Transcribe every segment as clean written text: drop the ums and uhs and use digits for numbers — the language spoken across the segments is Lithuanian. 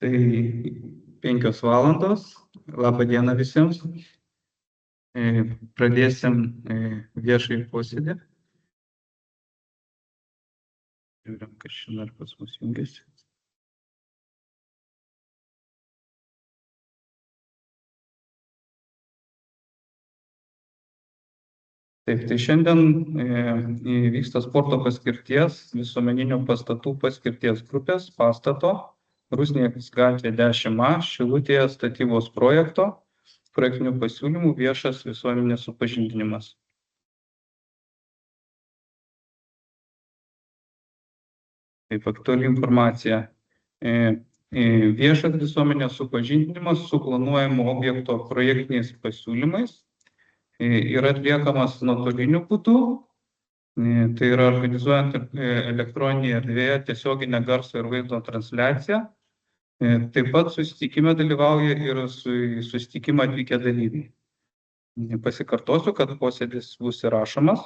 Tai 5 valandos. Labą dieną visiems. Pradėsim viešąjį posėdį. Žiūrim, kas šiandien dar pas mus jungiasi. Taip, tai šiandien vyksta sporto paskirties visuomeninių pastatų paskirties grupės pastato Rusnės gatvė 10A Šilutėje statybos projekto projektinių pasiūlymų viešas visuomenės supažindinimas. Taip, aktuali informacija. Viešas visuomenės supažindinimas su planuojamo objekto projektiniais pasiūlymais yra atliekamas nuotoliniu būdu, tai yra organizuojant elektroninėje erdvėje tiesioginę garso ir vaizdo transliaciją. Taip pat susitikime dalyvauja ir susitikimą atvykę dalyviai. Pasikartosiu, kad posėdis bus įrašomas.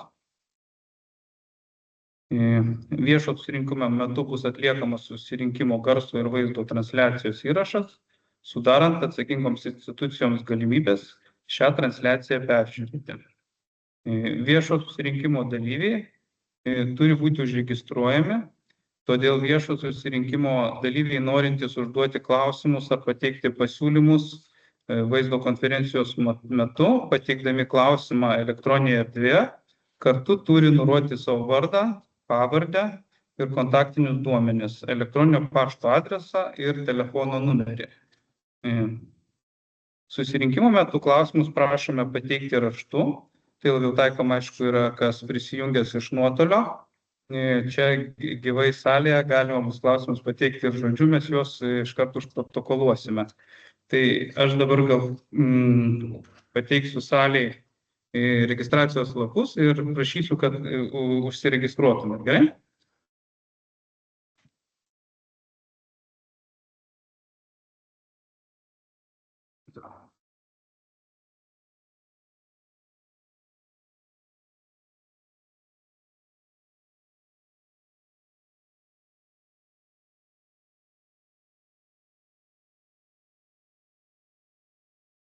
Viešo susirinkimo metu bus atliekamas susirinkimo garso ir vaizdo transliacijos įrašas, sudarant atsakingoms institucijoms galimybės šią transliaciją peržiūrėti. Viešo susirinkimo dalyviai turi būti užregistruojami, todėl viešo susirinkimo dalyviai norintys užduoti klausimus ar pateikti pasiūlymus vaizdo konferencijos metu, pateikdami klausimą elektroninėje erdvėje, kartu turi nurodyti savo vardą, pavardę ir kontaktinius duomenis, elektroninio pašto adresą ir telefono numerį. Susirinkimo metu klausimus prašome pateikti raštu, tai labiau taikoma, aišku, yra kas prisijungęs iš nuotolio. Čia gyvai salėje galima bus klausimus pateikti ir žodžiu, mes juos iš karto užprotokoluosime. Tai aš dabar gal pateiksiu salėje registracijos lapus ir prašysiu, kad užsiregistruotumėt, gerai?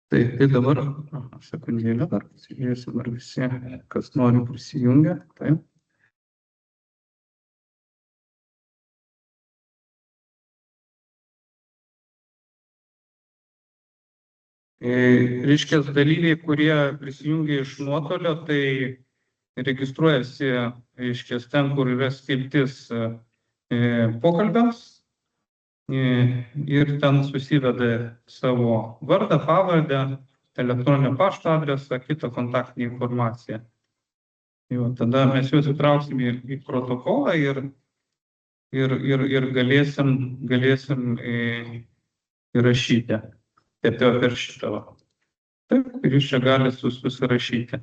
Tai dabar, sekundėlę dar pasižiūrėsim, ar visi, kas nori, prisijungia. Taip. Reiškias dalyviai, kurie prisijungia iš nuotolio, tai registruojasi, reiškias, ten, kur yra skiltis pokalbiams. Ir ten susiveda savo vardą, pavardę, elektroninio pašto adresą, kitą kontaktinę informaciją. Tada mes juos įtrauksim į protokolą ir galėsim įrašyti. Taip, per šitą. Taip, ir jūs čia galite susirašyti.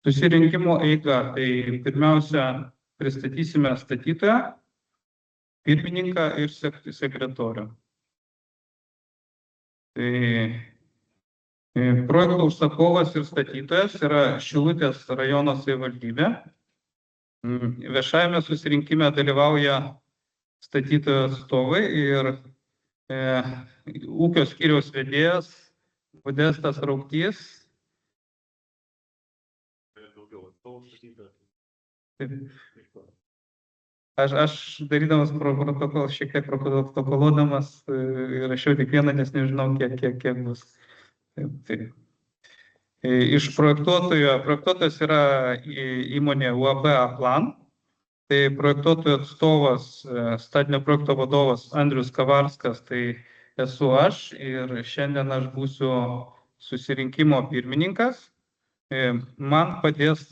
Susirinkimo eiga, tai pirmiausia pristatysime statytoją, pirmininką ir sekretorių. Projekto užsakovas ir statytojas yra Šilutės rajono savivaldybė. Viešajame susirinkime dalyvauja statytojo atstovai ir ūkio skyriaus vedėjas Modestas Rauptys. Aš darydamas protokolą, šiek tiek protokoluodamas, rašiau tik vieną, nes nežinau, kiek bus. Iš projektuotojas yra įmonė UAB A-Plan, tai projektuotojo atstovas, statinio projekto vadovas Andrius Kavarskas, tai esu aš ir šiandien aš būsiu susirinkimo pirmininkas. Man padės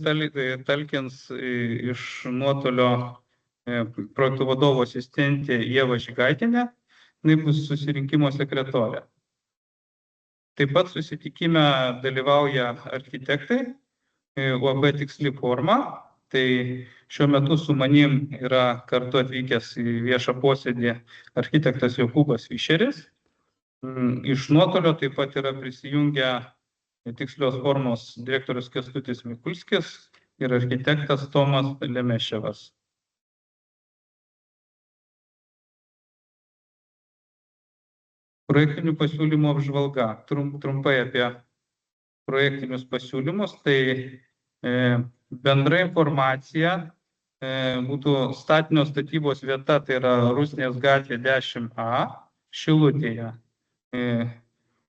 talkins iš nuotolio projektų vadovo asistentė Ieva Žygaitinė, jinai bus susirinkimo sekretorė. Taip pat susitikime dalyvauja architektai, UAB Tiksli forma, tai šiuo metu su manim yra kartu atvykęs į viešą posėdį architektas Jokūbas Fišeris. Iš nuotolio taip pat yra prisijungę tikslios formos direktorius Kęstutis Mikulskis ir architektas Tomas Lemeševas. Projektinių pasiūlymų apžvalga. Trumpai apie projektinius pasiūlymus. Tai bendra informacija būtų statinio statybos vieta, tai yra Rusnės gatvė 10A, Šilutėje.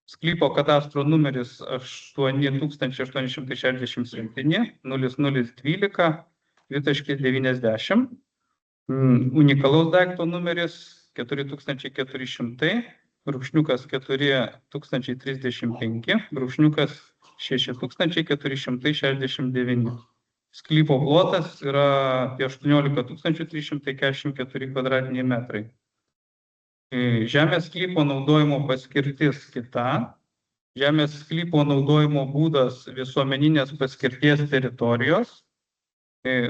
Sklypo kadastro numeris 8867 0012 2.90. Unikalaus daikto numeris 4400 brūkšniukas 4035 brūkšniukas 6469. Sklypo plotas yra apie 18 344 kvadratiniai metrai. Žemės sklypo naudojimo paskirtis kita. Žemės sklypo naudojimo būdas visuomeninės paskirties teritorijos.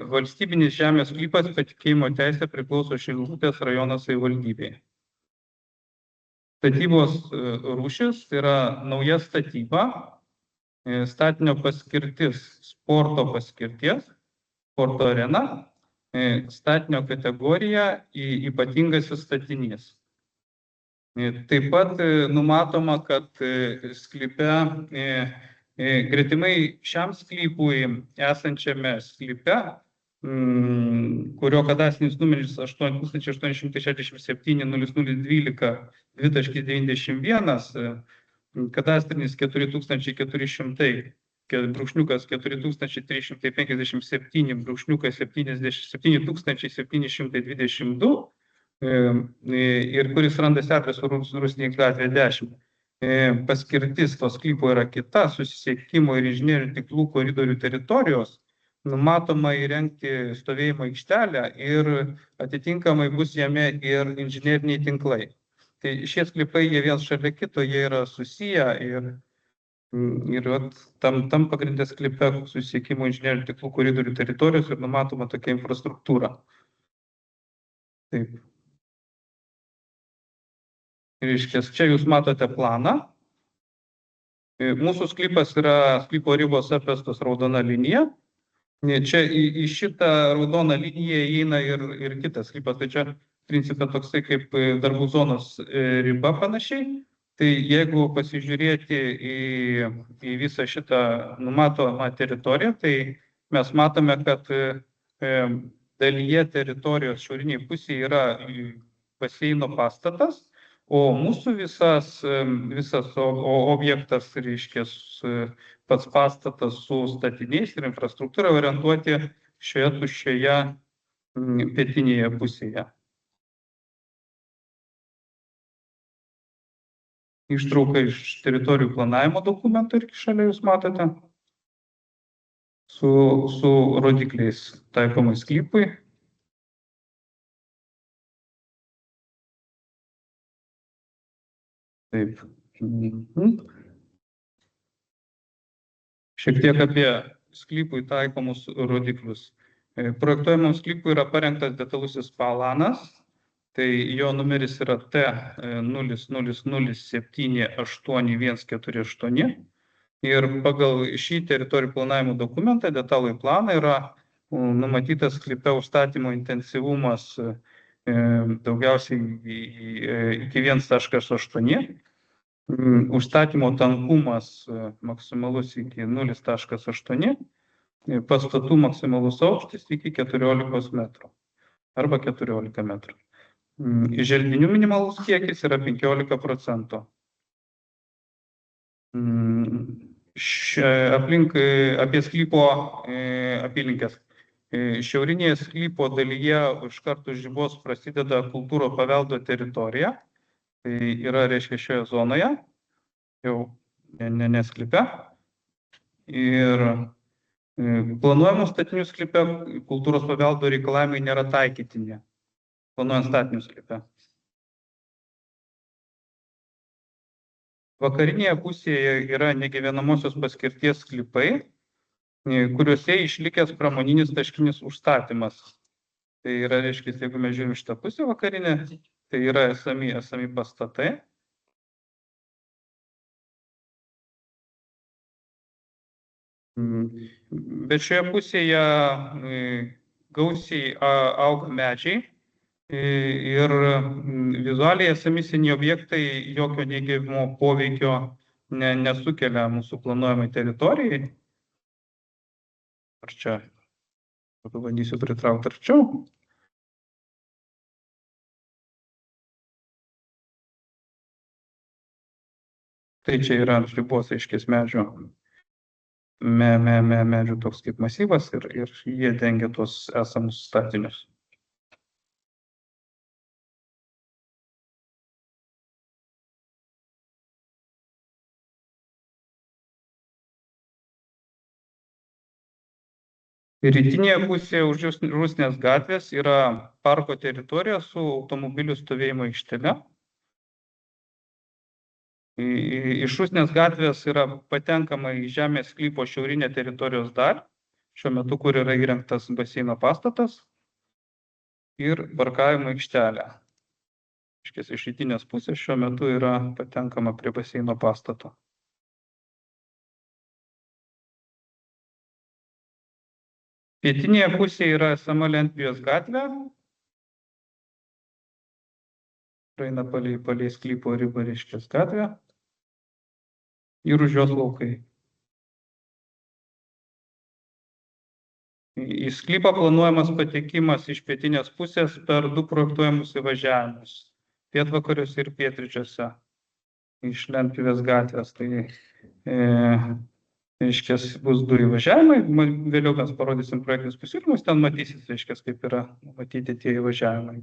Valstybinis žemės sklypas patikėjimo teisė priklauso Šilutės rajono savivaldybei. Statybos rūšis yra nauja statyba, statinio paskirtis sporto paskirties, sporto arena, statinio kategorija ypatingasis statinys. Taip pat numatoma, kad sklype, gretimai šiam sklypui esančiame sklype, kurio kadastrinis numeris 8867 0012 2.91, kadastrinis 4400 brūkšniukas 4357 brūkšniukas 7722 ir kuris randasi adresu Rusnės gatvė 10. Paskirtis to sklypo yra kita, susisiekimo ir inžinerinių tinklų koridorių teritorijos, numatoma įrengti stovėjimo aikštelę ir atitinkamai bus jame ir inžineriniai tinklai. Tai šie sklypai, jie vienas šalia kito, jie yra susiję ir tam pagrindė sklype susisiekimo inžinerinių tinklų koridorių teritorijos ir numatoma tokia infrastruktūra. Taip. Reiškia, čia jūs matote planą. Mūsų sklypas yra sklypo ribos apvestos raudona linija. Čia į šitą raudoną liniją įeina ir kitas sklypas. Tai čia principė toksai kaip darbų zonos riba panašiai. Tai jeigu pasižiūrėti į visą šitą numatomą teritoriją, tai mes matome, kad dalyje teritorijos šiauriniai pusėje yra baseino pastatas, o mūsų visas objektas, reiškia, pats pastatas su statiniais ir infrastruktūra orientuoti šioje tuščioje pietinėje pusėje. Ištrauka iš teritorijų planavimo dokumento irgi šalia jūs matote su rodikliais taikomais sklypui. Taip. Šiek tiek apie sklypui taikomus rodiklius. Projektuojamam sklypui yra parengtas detalusis planas, tai jo numeris yra T00078148 ir pagal šį teritorijų planavimo dokumentą, detalųjį planą, yra numatytas sklype užstatymo intensyvumas daugiausiai iki 1.8, užstatymo tankumas maksimalus iki 0.8, pastatų maksimalus aukštis iki 14 metrų arba 14 metrų. Želdinių minimalus kiekis yra 15%. Apie sklypo apylinkės. Šiaurinėje sklypo dalyje iš karto už ribos prasideda kultūros paveldo teritorija. Tai yra, reiškia, šioje zonoje, jau nesklype. Ir planuojamų statinių sklype kultūros paveldo reikalavimai nėra taikytini. Planuojant statinių sklype. Vakarinėje pusėje yra negyvenamosios paskirties sklypai, kuriuose išlikęs pramoninis taškinis užstatymas. Tai yra, reiškia, jeigu mes žiūrim šitą pusę vakarinę, tai yra esami pastatai. Bet šioje pusėje gausiai auga medžiai ir vizualiai esami seni objektai jokio neigiamo poveikio nesukelia mūsų planuojamai teritorijai. Ar čia pabandysiu pritraukti arčiau. Tai čia yra ant ribos, aiškės, medžių toks kaip masyvas ir jie dengia tuos esamus statinius. Rytinėje pusėje už Rusnės gatvės yra parko teritorija su automobilių stovėjimo aikštele. Iš Rusnės gatvės yra patenkama į žemės sklypo šiaurinę teritorijos dalį, šiuo metu, kur yra įrengtas baseino pastatas ir parkavimo aikštelė. Iš rytinės pusės šiuo metu yra patenkama prie baseino pastato. Pietinėje pusėje yra esama Lentpjūvės gatvė. Praeina palei sklypo ribą, reiškias, gatvė. Ir už jos laukai. Į sklypą planuojamas patekimas iš pietinės pusės per 2 projektuojamus įvažiavimus. Pietvakariuose ir pietryčiuose. Iš Lentpjūvės gatvės. Tai reiškias, bus 2 įvažiavimai, vėliau mes parodysim projektinius pasiūlymus, ten matysit, reiškias, kaip yra matyti tie įvažiavimai.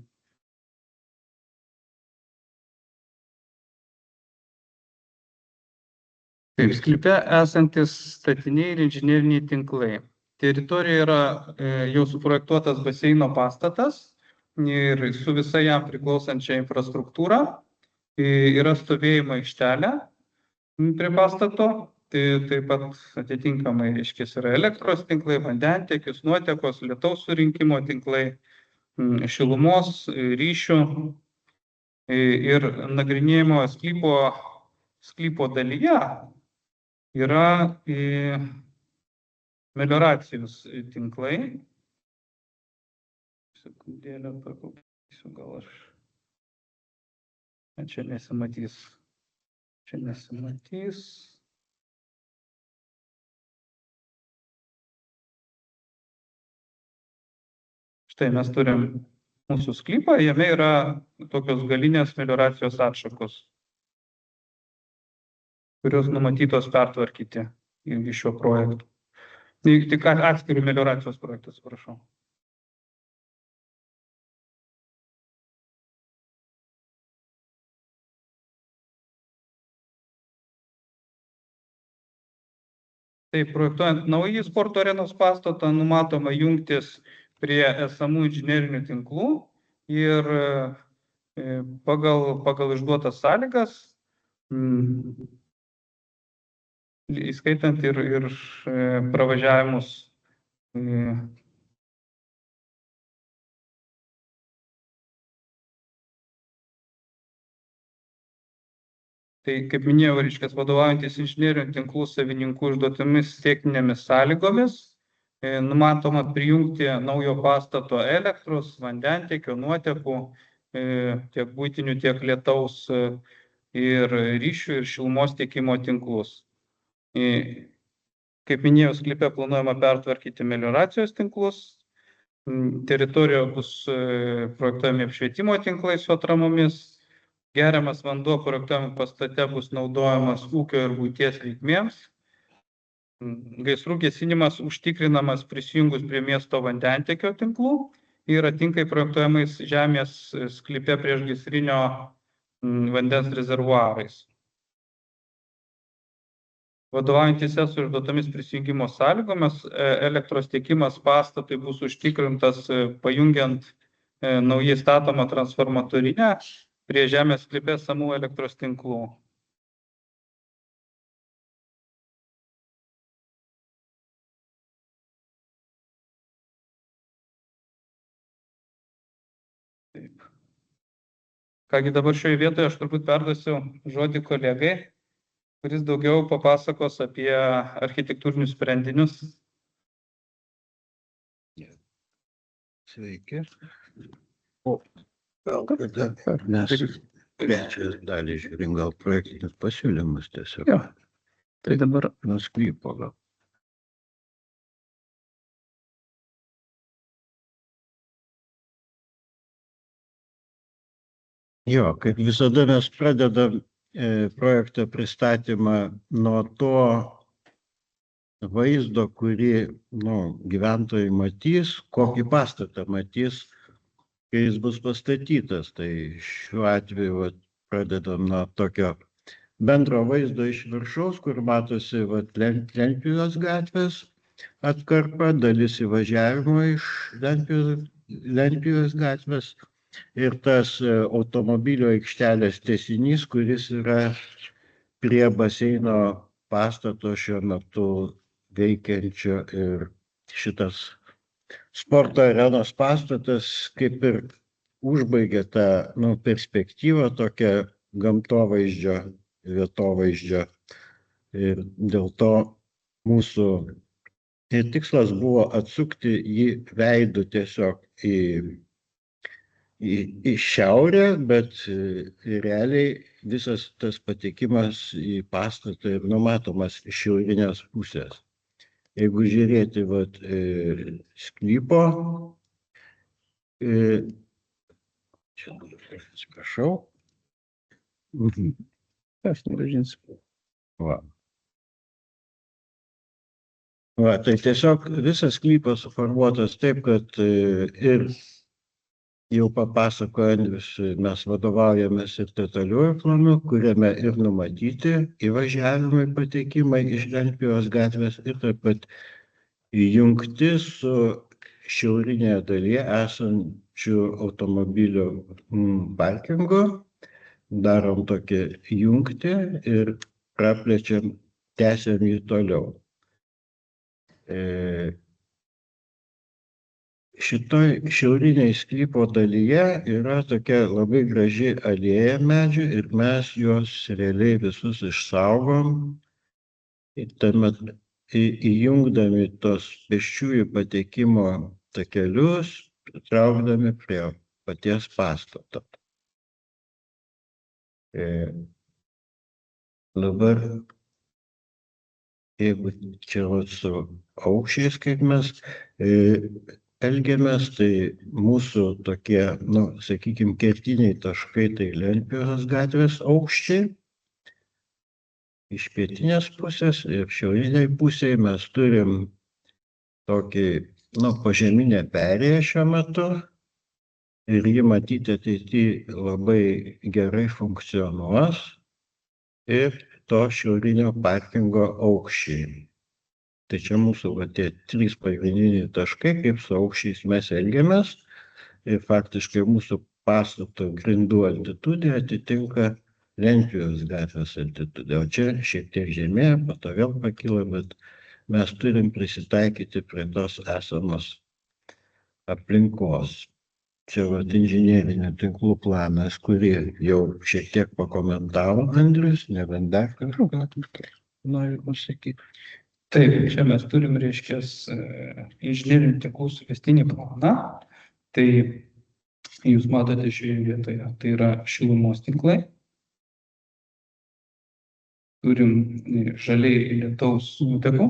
Taip, sklype esantis statiniai ir inžineriniai tinklai. Teritorijoje yra jau suprojektuotas baseino pastatas ir su visa jam priklausančia infrastruktūra. Yra stovėjimo aikštelė prie pastato. Tai taip pat atitinkamai, reiškias, yra elektros tinklai, vandentiekis, nuotekos, lietaus surinkimo tinklai, šilumos, ryšių ir nagrinėjimo sklypo dalyje yra melioracijos tinklai. Sekundėlę pakalbėsiu, gal aš. Čia nesimatys. Štai mes turim mūsų sklypą, jame yra tokios galinės melioracijos atšakos, kurios numatytos pertvarkyti irgi šiuo projektu. Tik atskirių melioracijos projektas, prašau. Taip, projektuojant naują sporto arenos pastatą, numatoma jungtis prie esamų inžinerinių tinklų ir pagal išduotas sąlygas, įskaitant ir pravažiavimus. Tai, kaip minėjau, reiškia, vadovaujantis inžinerinių tinklų savininkų išduotomis techninėmis sąlygomis, numatoma prijungti naujo pastato elektros, vandentiekio, nuotekų, tiek buitinių, tiek lietaus ir ryšių ir šilumos tiekimo tinklus. Kaip minėjau, sklype planuojama pertvarkyti melioracijos tinklus. Teritorijoje bus projektuojami apšvietimo tinklai su atramomis. Geriamas vanduo projektuojamų pastate bus naudojamas ūkio ir buities reikmėms. Gaisrų gesinimas užtikrinamas prisijungus prie miesto vandentiekio tinklų ir atitinkamai projektuojamais žemės sklype priešgaisrinio vandens rezervuarais. Vadovaujantis ESO išduotomis prisijungimo sąlygomis, elektros tiekimas pastatui bus užtikrintas pajungiant naujai statomą transformatorinę prie žemės sklype esamų elektros tinklų. Taip. Kągi dabar šioje vietoje aš turbūt perduosiu žodį kolegai. kuris daugiau papasakos apie architektūrinius sprendinius. Sveiki. O gal tada mes trečią dalį žiūrim, gal projektinius pasiūlymus tiesiog. Jo, tai dabar Nuo sklypo gal. Jo, kaip visada mes pradedam projekto pristatymą nuo to vaizdo, kurį gyventojai matys, kokį pastatą matys, kai jis bus pastatytas. Tai šiuo atveju pradedam nuo tokio bendro vaizdo iš viršaus, kur matosi Lentpjūvės gatvės atkarpa, dalis įvažiavimo iš Lentpjūvės gatvės ir tas automobilio aikštelės tęsinys, kuris yra prie baseino pastato šiuo metu veikiančio, ir šitas sporto arenos pastatas kaip ir užbaigia tą perspektyvą tokią gamtovaizdžio, vietovaizdžio. Ir dėl to mūsų tikslas buvo atsukti jį veidu tiesiog į šiaurę, bet realiai visas tas patekimas į pastatą ir numatomas iš šiaurinės pusės. Jeigu žiūrėti sklypo, čia atsiprašau. aš negražinsiu. Tai tiesiog visas sklypas suformuotas taip, kad ir jau papasakojo Andrius, mes vadovaujamės ir detaliuoju planu, kuriame ir numatyti įvažiavimai, patekimai iš Lentpjūvės gatvės ir taip pat jungti su šiaurinėje dalyje esančių automobilių parkingu. Darom tokį jungtį ir praplečiam, tęsiam jį toliau. Šitoj šiauriniai sklypo dalyje yra tokia labai graži alėja medžių ir mes juos realiai visus išsaugom, įjungdami tos pėsčiųjų patekimo takelius, pritraukdami prie paties pastato. Dabar, jeigu čia su aukščiais, kaip mes elgiamės, tai mūsų tokie, sakykime, kertiniai taškai, tai Lentpjūvės gatvės aukščiai. Iš pietinės pusės ir šiauriniai pusėje mes turim tokį, požeminę perėją šiuo metu ir jį matyti ateityje labai gerai funkcionuos ir to šiaurinio parkingo aukščiai. Tai čia mūsų tie 3 pagrindiniai taškai, kaip su aukščiais mes elgiamės, ir faktiškai mūsų pastato grindų altitudė atitinka Lentpjūvės gatvės altitudė. O čia šiek tiek žemėja, po to vėl pakyla, bet mes turim prisitaikyti prie tos esamos aplinkos. Čia inžinerinio tinklų planas, kurį jau šiek tiek pakomentavo Andrius, nebent dar kažką noriu pasakyti. Taip, čia mes turim, inžinerinių tinklų suvestinį planą. Tai jūs matote šioje vietoje, tai yra šilumos tinklai. Turim žaliai lietaus nuotekų.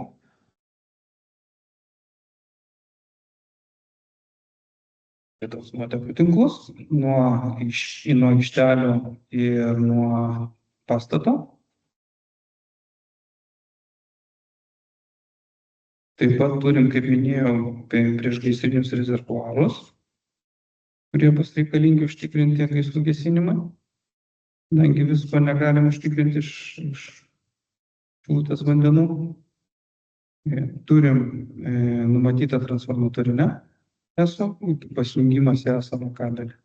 Lietaus nuotekų tinklus nuo aikštelių ir nuo pastato. Taip pat turim, kaip minėjau, priešgaisrinius rezervuarus, kurie bus reikalingi užtikrinti gaisrų gesinimą, kadangi visko negalim užtikrinti iš šilutės vandenų. Turim numatytą transformatorinę ESO, pasijungimas į esamą kabelį.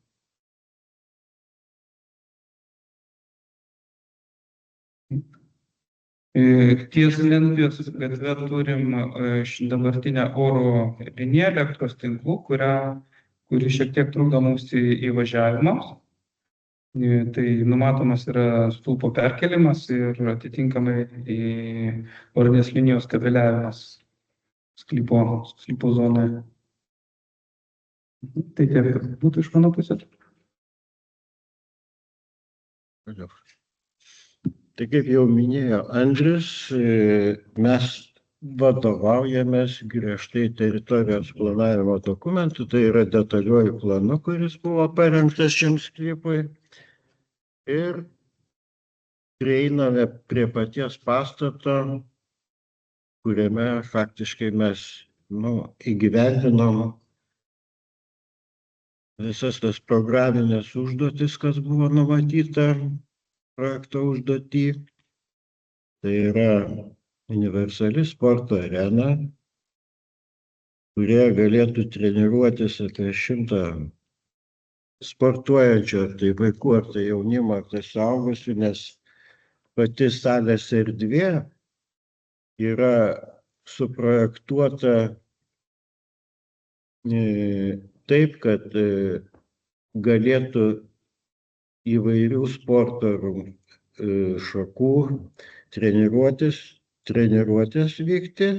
Ties Lentpjūvės gatve turim dabartinę oro liniją elektros tinklų, kuri šiek tiek trukdo mums įvažiavimams. Tai numatomas yra stulpo perkelimas ir atitinkamai į orinės linijos kabeliavimas sklypo zonoje. Tai tiek būtų iš mano pusės. Tai kaip jau minėjo Andrius, mes vadovaujamės griežtai teritorijos planavimo dokumentu, tai yra detaliuoju planu, kuris buvo parengtas šiam sklypui. Ir prieiname prie paties pastato, kuriame faktiškai mes įgyvendinom visas tas programinės užduotis, kas buvo numatyta projekto užduotį. Tai yra universali sporto arena, kurie galėtų treniruotis apie 100 sportuojančių, ar tai vaikų, ar tai jaunimo, ar tai suaugusių, nes pati salės erdvė yra suprojektuota taip, kad galėtų įvairių sporto šakų treniruotės vykti,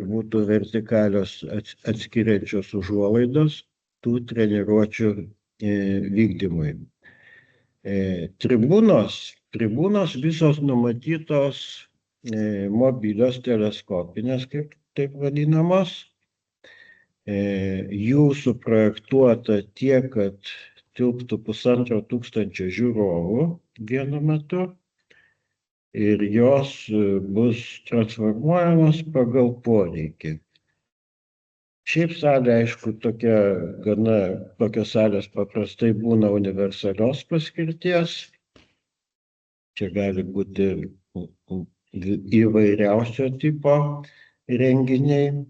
būtų vertikalios atskiriančios užuolaidos tų treniruočių vykdymui. Tribūnos visos numatytos mobilios teleskopinės, kaip taip vadinamos. Jų suprojektuota tiek, kad tilptų 1500 žiūrovų vienu metu ir jos bus transformuojamos pagal poreikį. Šiaip salė, aišku, tokios salės paprastai būna universalios paskirties. Čia gali būti įvairiausio tipo renginiai.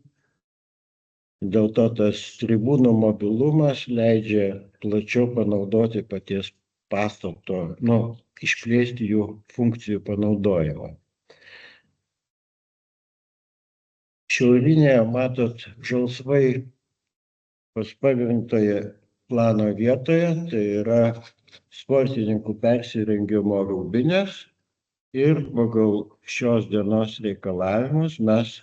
Dėl to tas tribūnų mobilumas leidžia plačiau panaudoti paties pastato, išplėsti jų funkcijų panaudojimą. Šiaurinėje matot žalsvai paspalvintoje plano vietoje, tai yra sportininkų persirengimo rūbinės ir pagal šios dienos reikalavimus mes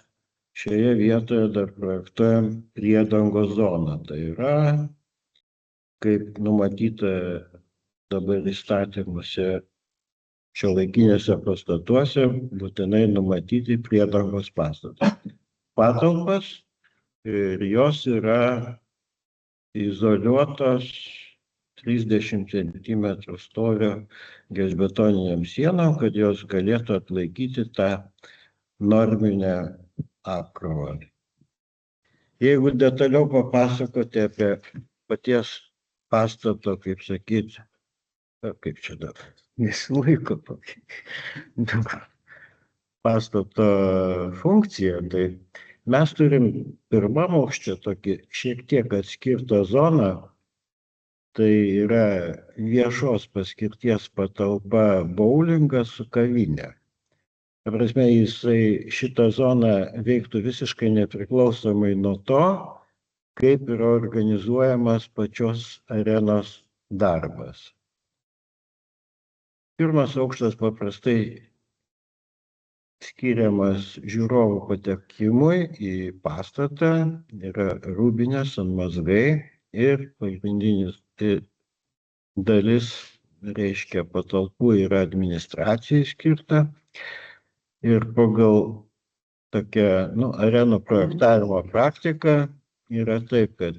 šioje vietoje dar projektuojam priedangos zoną. Tai yra, kaip numatyta dabar įstatymuose šiuolaikinėse pastatuose, būtinai numatyti priedangos patalpas ir jos yra izoliuotos 30 cm storio gelžbetoniniam sienom, kad jos galėtų atlaikyti tą norminę apkrovą. Jeigu detaliau papasakoti apie paties pastato, kaip sakyti, kaip čia dabar, nesilaiko pastato funkciją, tai mes turim pirmam aukšte tokį šiek tiek atskirtą zoną, tai yra viešos paskirties patalpa boulingas su kavinė. Ta prasme, šitą zoną veiktų visiškai nepriklausomai nuo to, kaip yra organizuojamas pačios arenos darbas. Pirmas aukštas paprastai skiriamas žiūrovų patekimui į pastatą, yra rūbinės antmazgai ir pagrindinis dalis, reiškia, patalpų yra administracijai skirta. Ir pagal tokią arenų projektavimo praktiką yra taip, kad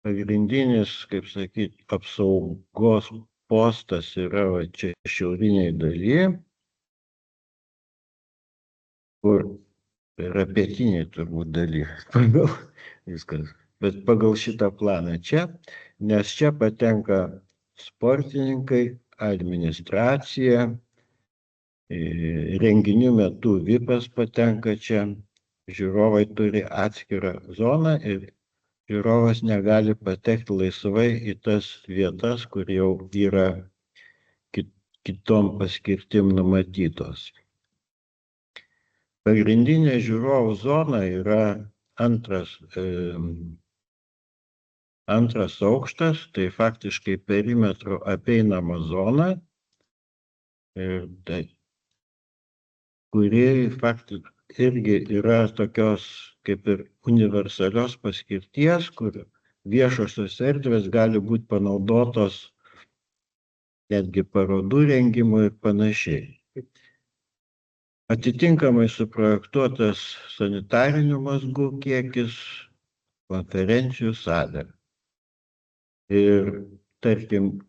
pagrindinis, kaip sakyti, apsaugos postas yra čia šiauriniai dalyje, kur yra pietiniai turbūt dalyje, pagal viskas. Bet pagal šitą planą čia, nes čia patenka sportininkai, administracija, renginių metu VIPas patenka čia, žiūrovai turi atskirą zoną ir žiūrovas negali patekti laisvai į tas vietas, kur jau yra kitom paskirtim numatytos. Pagrindinė žiūrovų zona yra antras Antras aukštas, tai faktiškai perimetro apeinama zona, ir tai, kuri faktiškai irgi yra tokios kaip ir universalios paskirties, kur viešosios erdvės gali būti panaudotos netgi parodų rengimui ir panašiai. Atitinkamai suprojektuotas sanitarinių mazgų kiekis, konferencijų salė. Ir tarkim,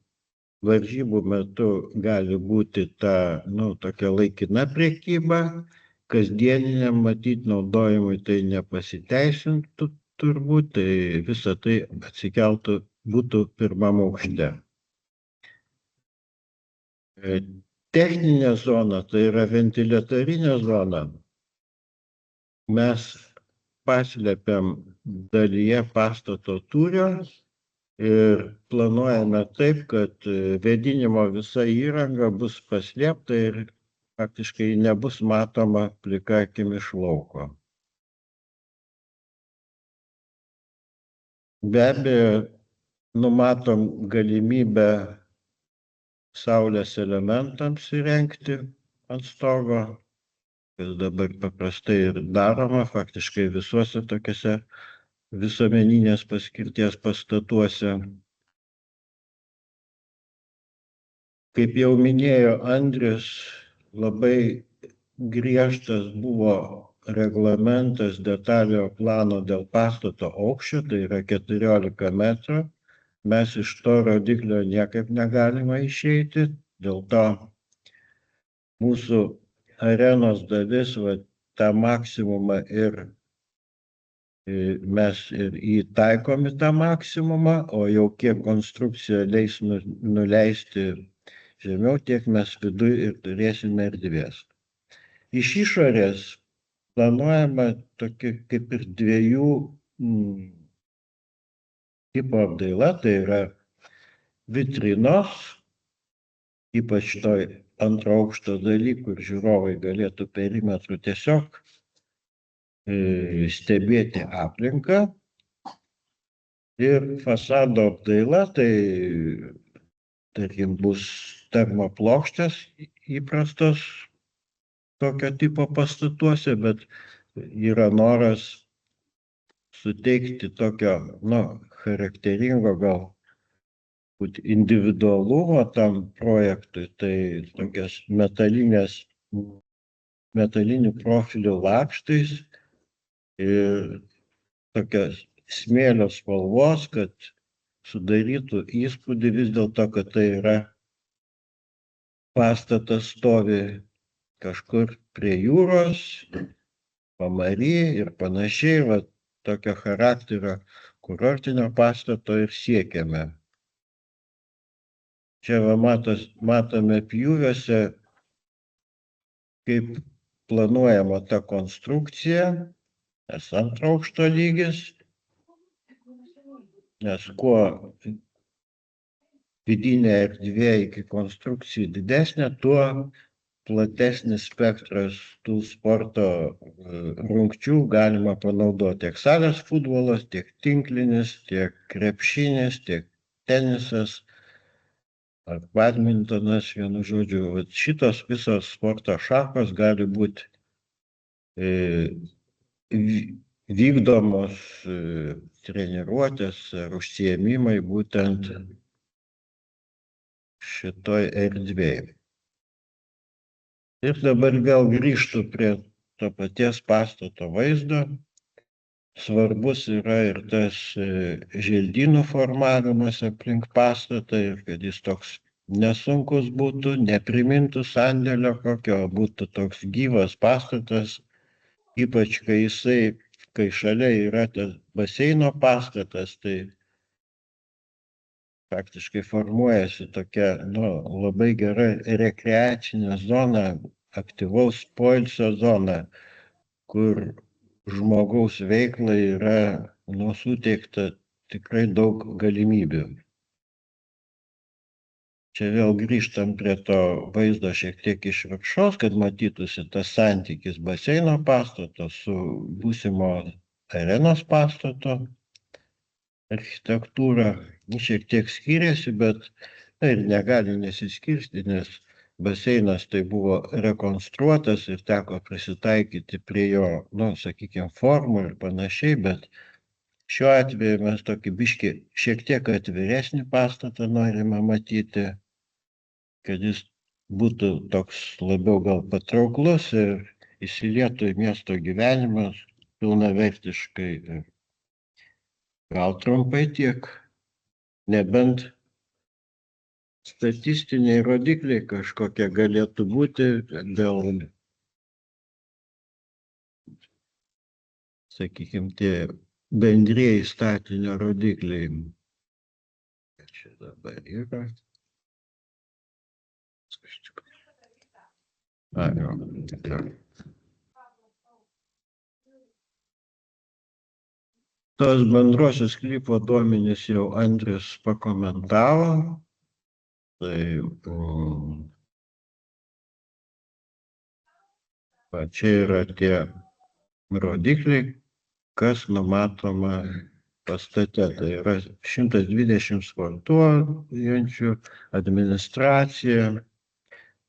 varžybų metu gali būti ta, tokia laikina prekyba, kasdieniniam matyt naudojimui tai nepasiteisintų turbūt, tai visa tai atsikeltų būtų pirmam aukšte. Techninė zona, tai yra ventiliatorinė zona. Mes paslepiam dalyje pastato tūrio ir planuojame taip, kad vėdinimo visa įranga bus paslėpta ir faktiškai nebus matoma plika akimi iš lauko. Be abejo, numatom galimybę saulės elementams įrengti ant stogo, kas dabar paprastai ir daroma faktiškai visuose tokiuose visuomeninės paskirties pastatuose. Kaip jau minėjo Andrius, labai griežtas buvo reglamentas detaliojo plano dėl pastato aukščio, tai yra 14 metrų. Mes iš to rodiklio niekaip negalime išeiti, dėl to mūsų arenos dalis, tą maksimumą ir mes ir įtaikomi tą maksimumą, o jau kiek konstrukcija leis nuleisti žemiau, tiek mes viduje ir turėsime erdvės. Iš išorės planuojama tokia kaip ir dviejų tipo apdaila, tai yra vitrinos, ypač toj antro aukšto daly, kur žiūrovai galėtų perimetrų tiesiog stebėti aplinką. Ir fasado apdaila, tai tarkim bus termoplokštės įprastos tokio tipo pastatuose, bet yra noras suteikti tokio, charakteringo galbūt individualumo tam projektui, tai tokias metalinių profilių lakštais ir tokios smėlio spalvos, kad sudarytų įspūdį vis dėlto, kad tai yra pastatas stovi kažkur prie jūros, pamary ir panašiai, tokio charakterio kurortinio pastato ir siekiame. Čia matome pjūviuose, kaip planuojama ta konstrukcija, nes antro aukšto lygis, nes kuo vidinė erdvė iki konstrukcijų didesnė, tuo platesnis spektras tų sporto rungčių galima panaudoti tiek salės futbolas, tiek tinklinis, tiek krepšinis, tiek tenisas ar badmintonas, vienu žodžiu. Šitos visos sporto šakos gali būti vykdomos treniruotės ar užsiėmimai būtent šitoj erdvėje. Ir dabar vėl grįžtu prie to paties pastato vaizdo. Svarbus yra ir tas želdynų formavimas aplink pastatą, ir kad jis toks nesunkus būtų, neprimintų sandėlio kokio, būtų toks gyvas pastatas, ypač kai šalia yra tas baseino pastatas, tai faktiškai formuojasi tokia labai gera rekreacinė zona, aktyvaus poilsio zona, kur žmogaus veiklai yra suteikta tikrai daug galimybių. Čia vėl grįžtam prie to vaizdo šiek tiek iš viršaus, kad matytųsi tas santykis baseino pastato su būsimo arenos pastato. architektūra šiek tiek skiriasi, bet tai ir negali nesiskirti, nes baseinas tai buvo rekonstruotas ir teko prisitaikyti prie jo, sakykime, formų ir panašiai, bet šiuo atveju mes tokį biškį šiek tiek atviresnį pastatą norime matyti, kad jis būtų toks labiau gal patrauklus ir įsilietų į miesto gyvenimą pilnavertiškai. Gal trumpai tiek, nebent statistiniai rodikliai kažkokie galėtų būti dėl, sakykime, tie bendrieji statinio rodikliai. Čia dabar yra. Tos bendrosios sklypo duomenys jau Andrius pakomentavo. Tai čia yra tie rodikliai, kas numatoma pastate. Tai yra 120 sportuojančių, administracija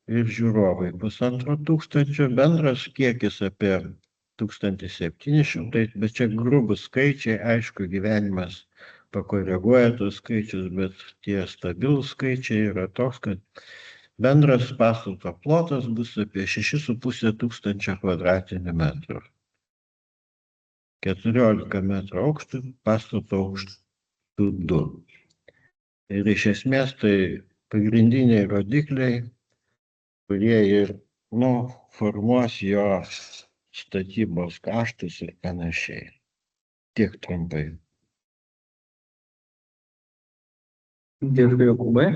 ir žiūrovai 1500, bendras kiekis apie 1700, bet čia grubus skaičiai, aišku, gyvenimas pakoreguoja tos skaičius, bet tie stabilūs skaičiai yra toks, kad bendras pastato plotas bus apie 6500 kvadratinių metrų. 14 metrų aukštų, pastato aukštų 2. Ir iš esmės tai pagrindiniai rodikliai, kurie ir, formuos jo statybos kaštus ir panašiai. Tiek trumpai. Dėkui, Jokūbai.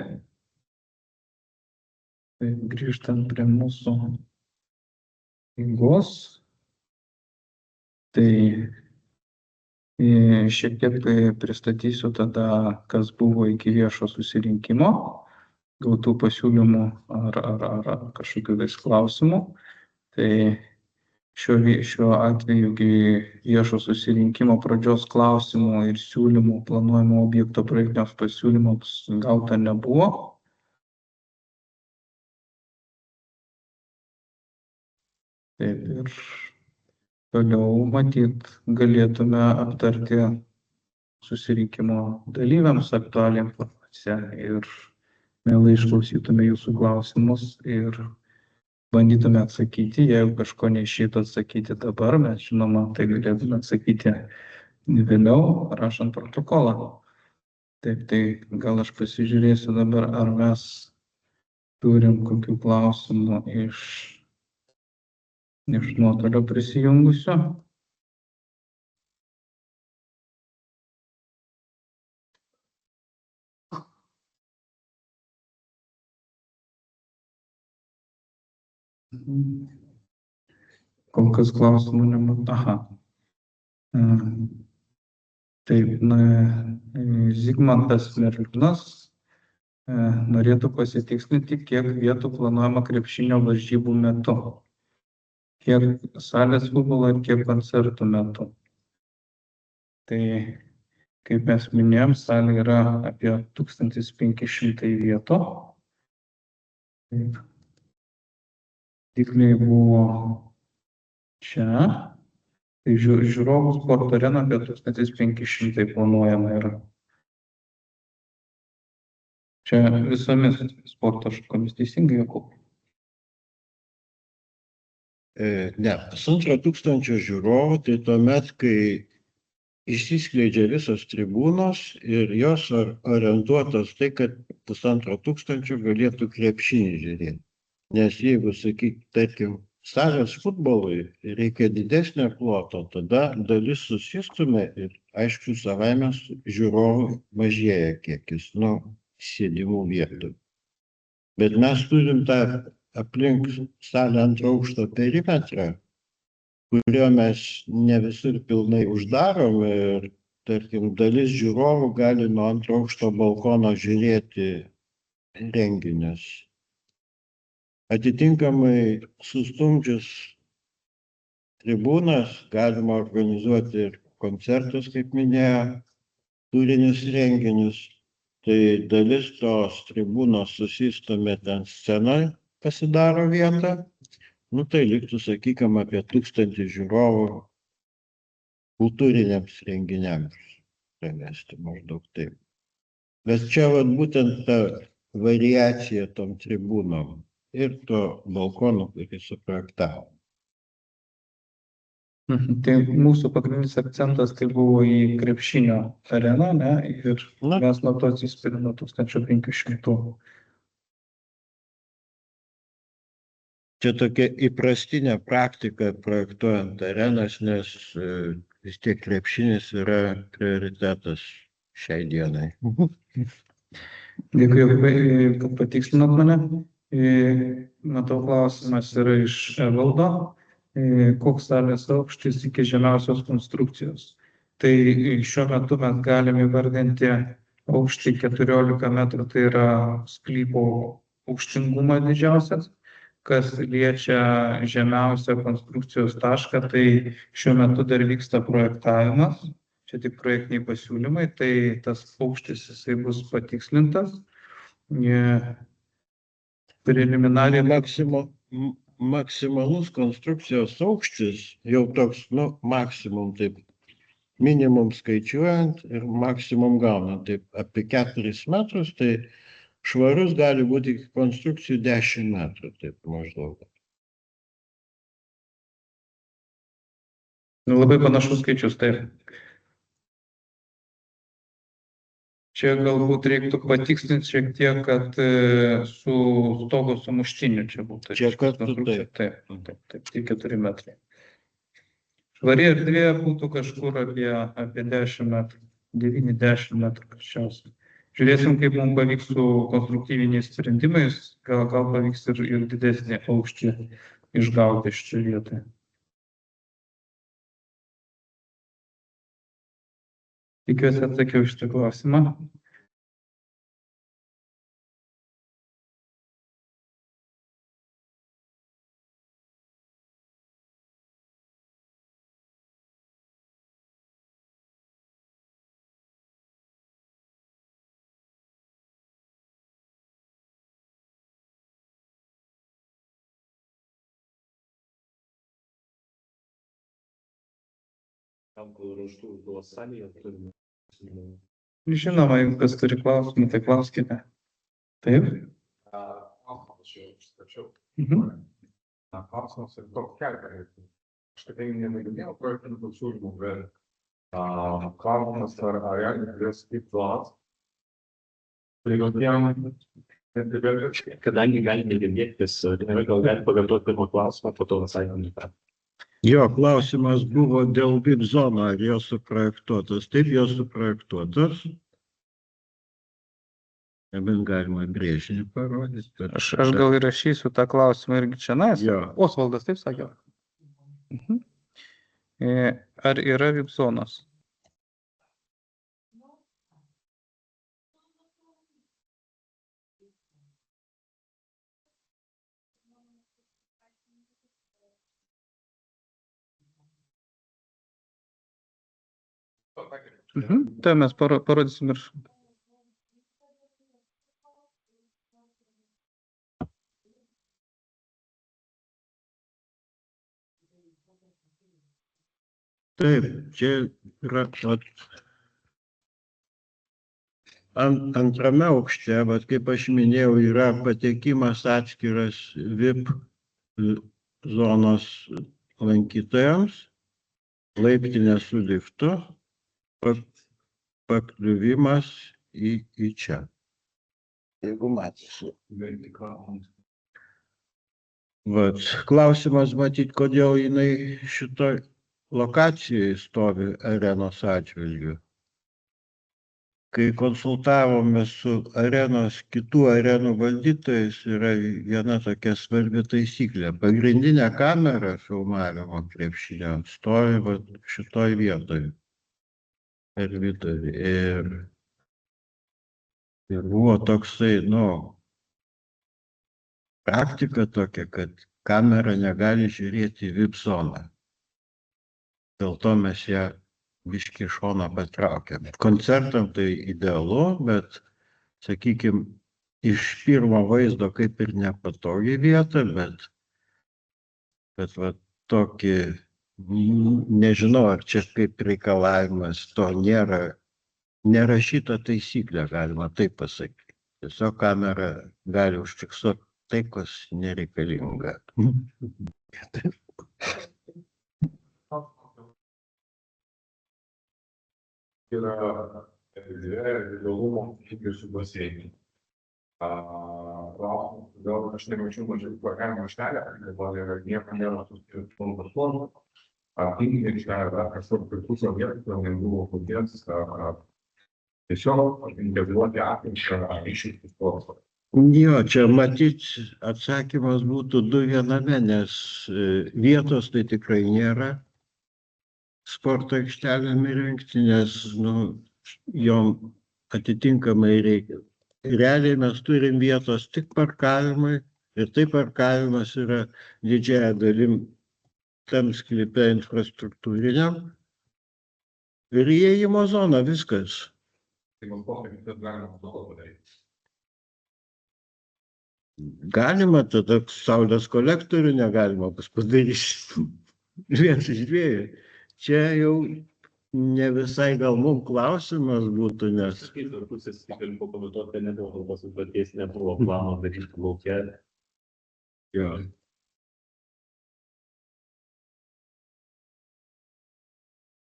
Tai grįžtant prie mūsų eigos, tai šiek tiek pristatysiu tada, kas buvo iki viešo susirinkimo, gautų pasiūlymų ar kažkokių klausimų. Tai šiuo atveju viešo susirinkimo pradžios klausimų ir siūlymų planuojamo objekto projektiniams pasiūlymams gauta nebuvo. Taip, ir toliau matyt galėtume aptarti susirinkimo dalyviams aktualią informaciją ir mielai išklausytume jūsų klausimus ir bandytume atsakyti. Jeigu kažko neišeitų atsakyti dabar, mes žinoma tai galėtume atsakyti vėliau, rašant protokolą. Taip, tai gal aš pasižiūrėsiu dabar, ar mes turim kokių klausimų iš nuotolio prisijungusių. Kol kas klausimų nematau. Aha. Taip, Zigmantas Merliūnas norėtų pasitikslinti, kiek vietų planuojama krepšinio varžybų metu. Kiek salės futbolo ir kiek koncertų metu. Tai, kaip mes minėjom, salė yra apie 1500 vietų. Taip. Tikliai buvo čia. Tai žiūrovų sporto arena apie 1500 planuojama yra. Čia visomis sporto šakomis, teisingai, Jokūbai? Ne, 1500 žiūrovų, tai tuomet, kai išsiskleidžia visos tribūnos ir jos orientuotos tai, kad 1500 galėtų krepšinį žiūrėti. Nes jeigu, tarkim, salės futbolui reikia didesnio ploto, tada dalis susistumė ir, aišku, savaime žiūrovų mažėja kiekis, sėdimų vietų. Bet mes turim tą aplink salę antro aukšto perimetrą, kurio mes ne visur pilnai uždarom ir, tarkim, dalis žiūrovų gali nuo antro aukšto balkono žiūrėti renginius. Atitinkamai sustumdžius tribūnas galima organizuoti ir koncertus, kaip minėjo turinius renginius. Tai dalis tos tribūnos susistumė ten scenoje, pasidaro vietą. Nu, tai liktų, sakykime, apie 1000 žiūrovų kultūriniams renginiams. Tai vesti maždaug taip. Bet čia vat, būtent ta variacija tom tribūnom ir to balkono, kurį suprojektavo. Tai mūsų pagrindinis akcentas tai buvo į krepšinio areną, ne? Ir mes nuo to atsispirėme 1500. Čia tokia įprastinė praktika projektuojant arenas, nes vis tiek krepšinis yra prioritetas šiai dienai. Dėkui, kad patikslinot mane. Matau, klausimas yra iš Evaldo. Koks salės aukštis iki žemiausios konstrukcijos. Tai šiuo metu mes galime įvardinti aukštį 14 metrų, tai yra sklypo aukštingumą didžiausias. Kas liečia žemiausią konstrukcijos tašką, tai šiuo metu dar vyksta projektavimas. Čia tik projektiniai pasiūlymai, tai tas aukštis jisai bus patikslintas. Preliminariai maksimalus konstrukcijos aukštis, jau toks, maksimum taip, minimum skaičiuojant ir maksimum gaunant, taip apie 4 metrus, tai švarus gali būti iki konstrukcijų 10 metrų, taip maždaug. Labai panašus skaičius, taip. Čia galbūt reiktų patikslinti šiek tiek, kad su stogo sumuštiniu čia būtų. Čia kartu taip. Tai 4 metrai. Švari erdvė būtų kažkur apie 10 metrų, 9-10 metrų kažkiausiai. Žiūrėsim, kaip mums pavyks su konstruktyviniais sprendimais, gal pavyks ir didesnį aukštį išgauti šitą vietą. Tikiuosi atsakiau šitą klausimą. Žinoma, jeigu kas turi klausimų, tai klauskite. Taip? Klausimas ir toks kelias. Aš tikrai negirdėjau projektinių pasiūlymų, bet klausimas ar galės kaip zonas. Kadangi galime girdėtis, gal galite pakartoti pirmą klausimą, po to atsakymą. Jo, klausimas buvo dėl VIP zono, ar jos suprojektuotos. Taip, jos suprojektuotos. Nebent galima brėžinį parodyti. Aš gal įrašysiu tą klausimą irgi čia. Osvaldas taip sakė. Ar yra VIP zonos? Tai mes parodysim ir. Taip, čia yra antrame aukšte, bet kaip aš minėjau, yra patekimas atskiras VIP zonos lankytojams, laiptinė su liftu, pakliuvimas į čia. Jeigu matysi. Klausimas matyt, kodėl jinai šitoj lokacijai stovi arenos atžvilgiu. Kai konsultavome su kitų arenų valdytojais, yra viena tokia svarbi taisyklė. Pagrindinė kamera filmavimo krepšinio stovi šitoj vietoj. Per vidurį. Ir buvo toksai, praktika tokia, kad kamera negali žiūrėti į VIP zoną. Dėl to mes ją biški šoną patraukia. Koncertam tai idealu, bet, sakykime, iš pirmo vaizdo kaip ir nepatogi vieta, bet va tokį, nežinau, ar čia kaip reikalavimas, to nėra, nerašyta taisyklė, galima taip pasakyti. Tiesiog kamera gali užfiksuoti tai, kas nereikalinga. Yra erdvė vizualumo lygis su baseinu. Gal aš nemačiau mažiau parkavimo aikštelę, dabar yra nieko nėra su platformų. Aplink aikštelę dar kažkur priklauso objektų, nebuvo kodėl, tiesiog integruoti aplinką iššūkį sporto. Jo, čia matyt atsakymas būtų du viename, nes vietos tai tikrai nėra sporto aikštelėm įrengti, nes jom atitinkamai reikia. Realiai mes turim vietos tik parkavimui ir tai parkavimas yra didžiąja dalim tam sklype infrastruktūriniam ir įėjimo zona, viskas. Tai man pokalbį, kad galima to padaryti. Galima, tada saulės kolektorių negalima bus padaryti. Vienas iš dviejų. Čia jau ne visai gal mums klausimas būtų, nes... Iš pusės galim pakomentuoti, kad nebuvo kalbos užduoties, nebuvo plano daryti lauke. Jo.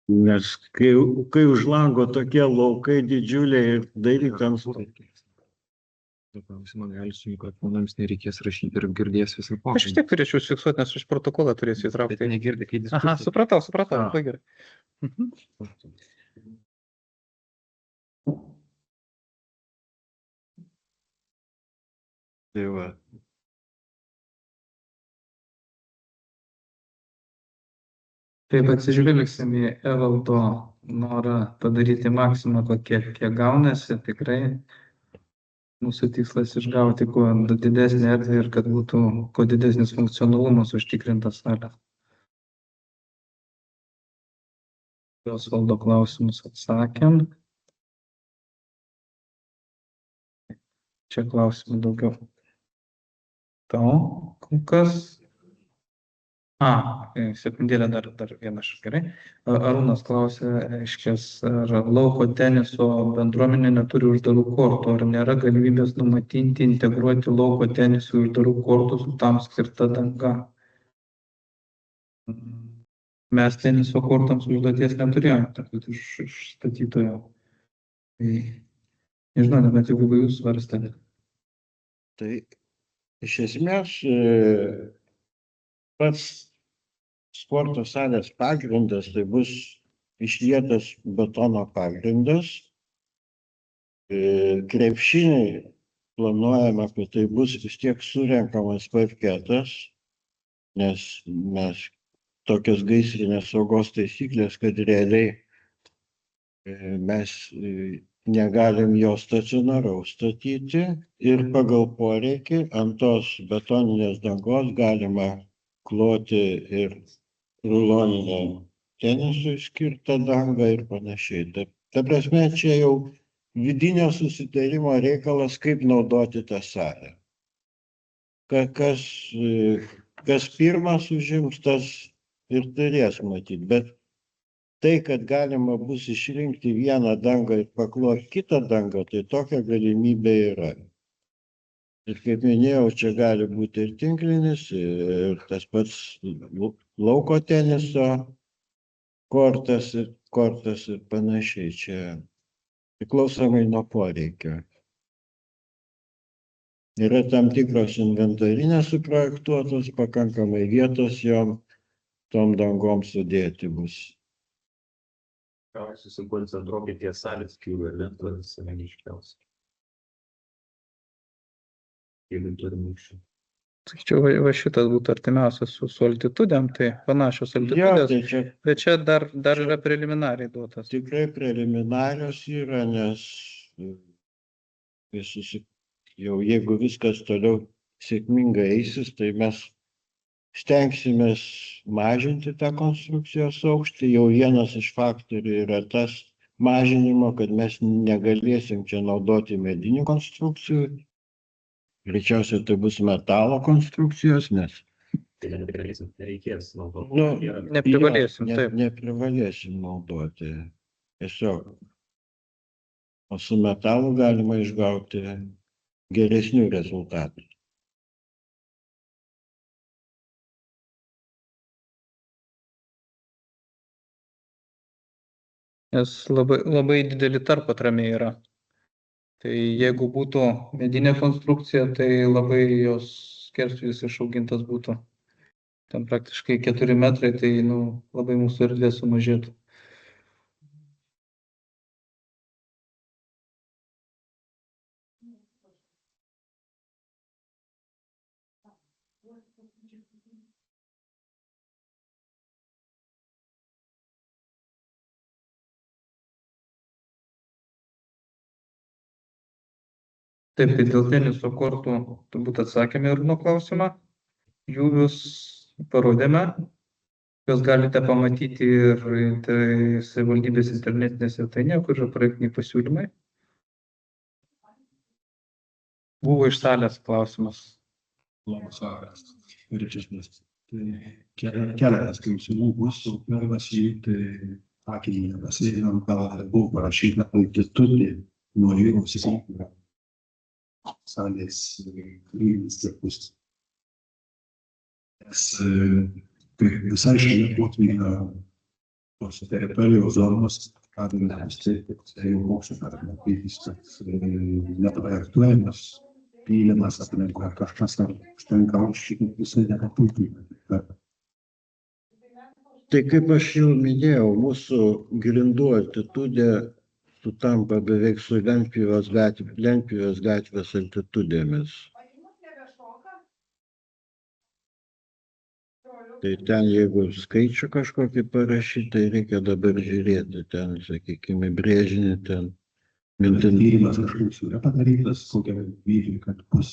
Nes kai už lango tokie laukai didžiuliai ir daryk ant... Klausimą gali su mikrofonams nereikės rašyti ir girdės visą Aš pokalbį. tiek turėčiau užfiksuoti, nes iš protokolą turėsiu įtraukti. Bet negirdi, kai Aha, supratau, labai gerai. Tai va. Taip atsižvelgsim į Evaldo norą padaryti maksimumą, kiek gaunasi, tikrai. Mūsų tikslas išgauti kuo didesnį erdvę ir kad būtų kuo didesnis funkcionalumas užtikrintas salės. Osvaldo klausimus atsakėm. Čia klausimų daugiau. Tau, kol kas. Sekundėlę dar vienas, gerai. Arūnas klausė, reiškės, ar lauko teniso bendruomenė neturi uždarų kortų, ar nėra galimybės numatyti, integruoti lauko tenisų uždarų kortų su tam skirta danga. Mes teniso kortams užduoties neturėjome, turbūt iš statytojo. Tai, nežinau, nebent jeigu jūs svarstėte. Tai iš esmės pats sporto salės pagrindas tai bus išlietas betono pagrindas. Krepšiniai planuojama, kad tai bus vis tiek surenkamas parketas, nes mes tokios gaisrinės saugos taisyklės, kad realiai mes negalim jo stacionaraus statyti ir pagal poreikį ant tos betoninės dangos galima kloti ir ruloninę tenisui skirtą dangą ir panašiai. Ta prasme, čia jau vidinio susitarimo reikalas, kaip naudoti tą salę. Kas pirmas užims, tas ir turės matyti. Bet tai, kad galima bus išrinkti vieną dangą ir pakloti kitą dangą, tai tokia galimybė yra. Ir kaip minėjau, čia gali būti ir tinklinis, ir tas pats lauko teniso kortas ir panašiai. Čia priklausomai nuo poreikio. Yra tam tikros inventorinės suprojektuotos, pakankamai vietos jom tom dangom sudėti bus. Susikoncentruokit ties salės skylų ir lentvaris seniškiausiai. Jeigu turim mūšį. Sakyčiau, va šitas būtų artimiausias su altitudėm, tai panašios altitudės, Tai čia bet čia dar yra preliminariai duotas. tikrai preliminarios yra, nes jau jeigu viskas toliau sėkmingai eisis, tai mes stengsimės mažinti tą konstrukcijos aukštį. Jau vienas iš faktorių yra tas mažinimo, kad mes negalėsim čia naudoti medinių konstrukcijų. Greičiausiai tai bus metalo konstrukcijos, nes Tai nereikės naudoti. nu, Neprivalėsim, taip. Neprivalėsim naudoti. Tiesiog. O su metalu galima išgauti geresnių rezultatų. Nes labai dideli tarpatramiai yra. Tai jeigu būtų medinė konstrukcija, tai labai jos skersvėjis išaugintas būtų. Ten praktiškai 4 metrai, tai labai mūsų erdvė sumažėtų. Taip, tai dėl teniso kortų turbūt atsakėme ir nuo klausimą. Jūs parodėme, juos galite pamatyti ir savivaldybės internetinėse svetainėje, kur yra projektiniai pasiūlymai. Buvo iš salės klausimas. Labas vakaras. Ričardas. Tai keletas klausimų bus, pirmas į akinį pasiėmėm, gal buvo parašyta altitudė nuo jūros iki salės kryptis. Nes visai šalia potvynio tos teritorijos zonos, kad tai jau mokslo pamatys, kad neprojektuojamas pylimas aplinkui, kažkas užtenka užtikrinti visai nepapulkime. Tai kaip aš jau minėjau, mūsų grindų altitudė sutampa beveik su Lentpjūvės gatvės altitudėmis. Tai ten, jeigu skaičių kažkokį parašyti, tai reikia dabar žiūrėti ten, sakykime, brėžinį ten. Tyrimas kažkoks yra padarytas, kokia vyriai, kad bus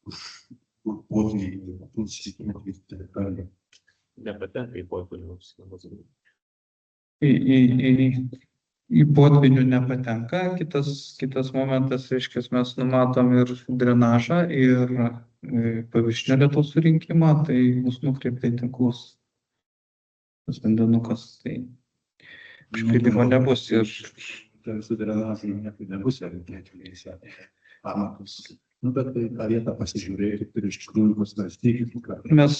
už potvynį, bus įsikimoti teritoriją. Nepatenka į potvynius. Į potvynių nepatenka. Kitas momentas, reiškia, mes numatom ir drenažą, ir paviršinio lietaus surinkimą, tai bus nukreipta į tinklus. Tas vandenukas, tai užpildymo nebus. Ir Tai su drenažu nebus reikėti pamatus. Bet tai tą vietą pasižiūrėti ir iš tikrųjų pasvarstyti, kad mes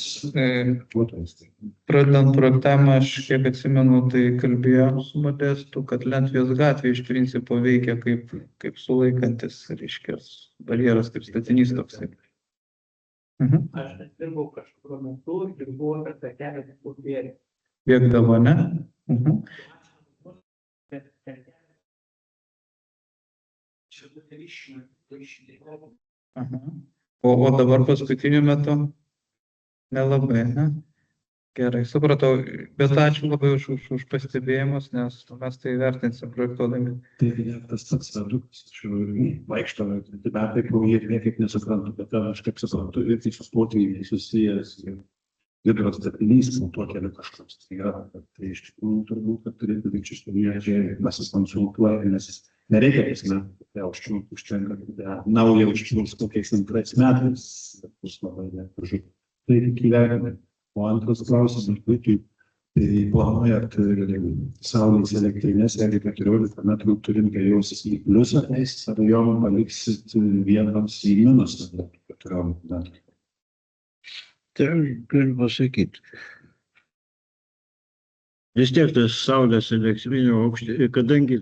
pradedant projektavimą, aš kiek atsimenu, tai kalbėjom su Modestu, kad Lentpjūvės gatvė iš principo veikia kaip sulaikantis, reiškia, barjeras, kaip statinys toksai. Aš dirbau kažkurio metu ir buvo, kad tą kelią popierį. Bėgdavo, ne? O dabar paskutiniu metu nelabai, ne? Gerai, supratau, bet ačiū labai už pastebėjimus, nes mes tai vertinsim projektuodami. Tai tas pats dalykas, vaikštome, metai, kur jie niekaip nesuprantu, bet aš kaip suprantu, ir tai su potvyniais susijęs hidros statinys, tuo keliu kažkas. Tai iš tikrųjų turbūt, kad turėtų būti šitą pasikonsultuoti, nes nereikia kasmet užtenka naują užkils kokiais antrais metais, bus labai nepažu. Tai įvertinti. O antras klausimas būtų, tai planuojat saulės elektrinės, jeigu 14 metrų turim gajos į pliusą, ar jom paliksit vienams į minusą 14 metrų? Tai galiu pasakyti. Vis tiek tas saulės elektrinių aukštį, kadangi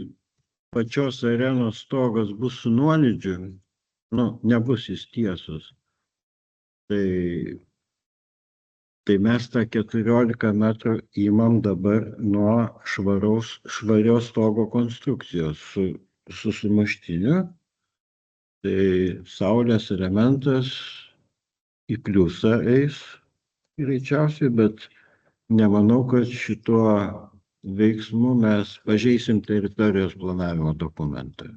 pačios arenos stogas bus su nuolydžiu, nebus jis tiesus, tai mes tą 14 metrų įmam dabar nuo švarios stogo konstrukcijos su sumuštiniu. Tai saulės elementas į pliusą eis greičiausiai, bet nemanau, kad šituo veiksmu mes pažeisim teritorijos planavimo dokumentą.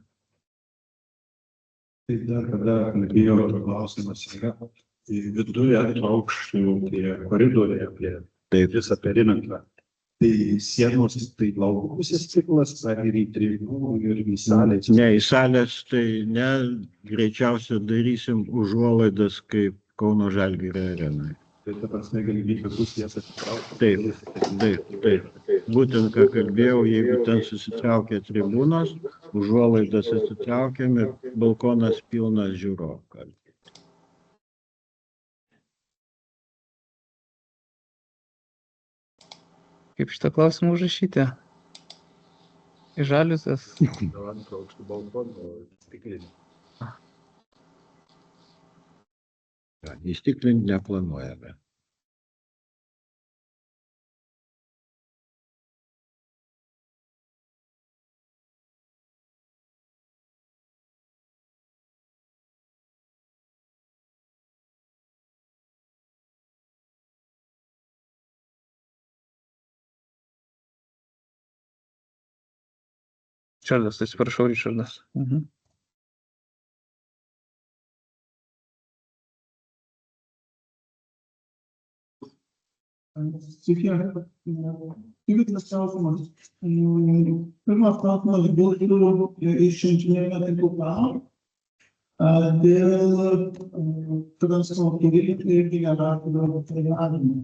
Tai dar kada kalbėjau, klausimas yra, viduje aukščių, prie koridoriuje, prie Taip, visą perimetrą. Tai sienos, tai lauko pusės stiklas, ar ir į tribų, ir į salę. ne, į salės tai ne, greičiausiai darysim užuolaidas kaip Kauno Žalgirio arenai. Tai ta prasme galimybė bus jas atitraukti. Taip. Būtent, ką kalbėjau, jeigu ten susitraukia tribūnos, užuolaidas atsitraukiam ir balkonas pilnas žiūrovų. Kaip šitą klausimą užrašyti? Į žaliusias. Dėl antro aukšto balkono stiklinį. Įstiklinti neplanuojame. Ričardas, atsiprašau, Ričardas. Sveiki, įvyktas klausimas. Pirmas klausimas būtų iš inžinerinio tinklų plano dėl transportuotojų ir generatorių aptarnavimo.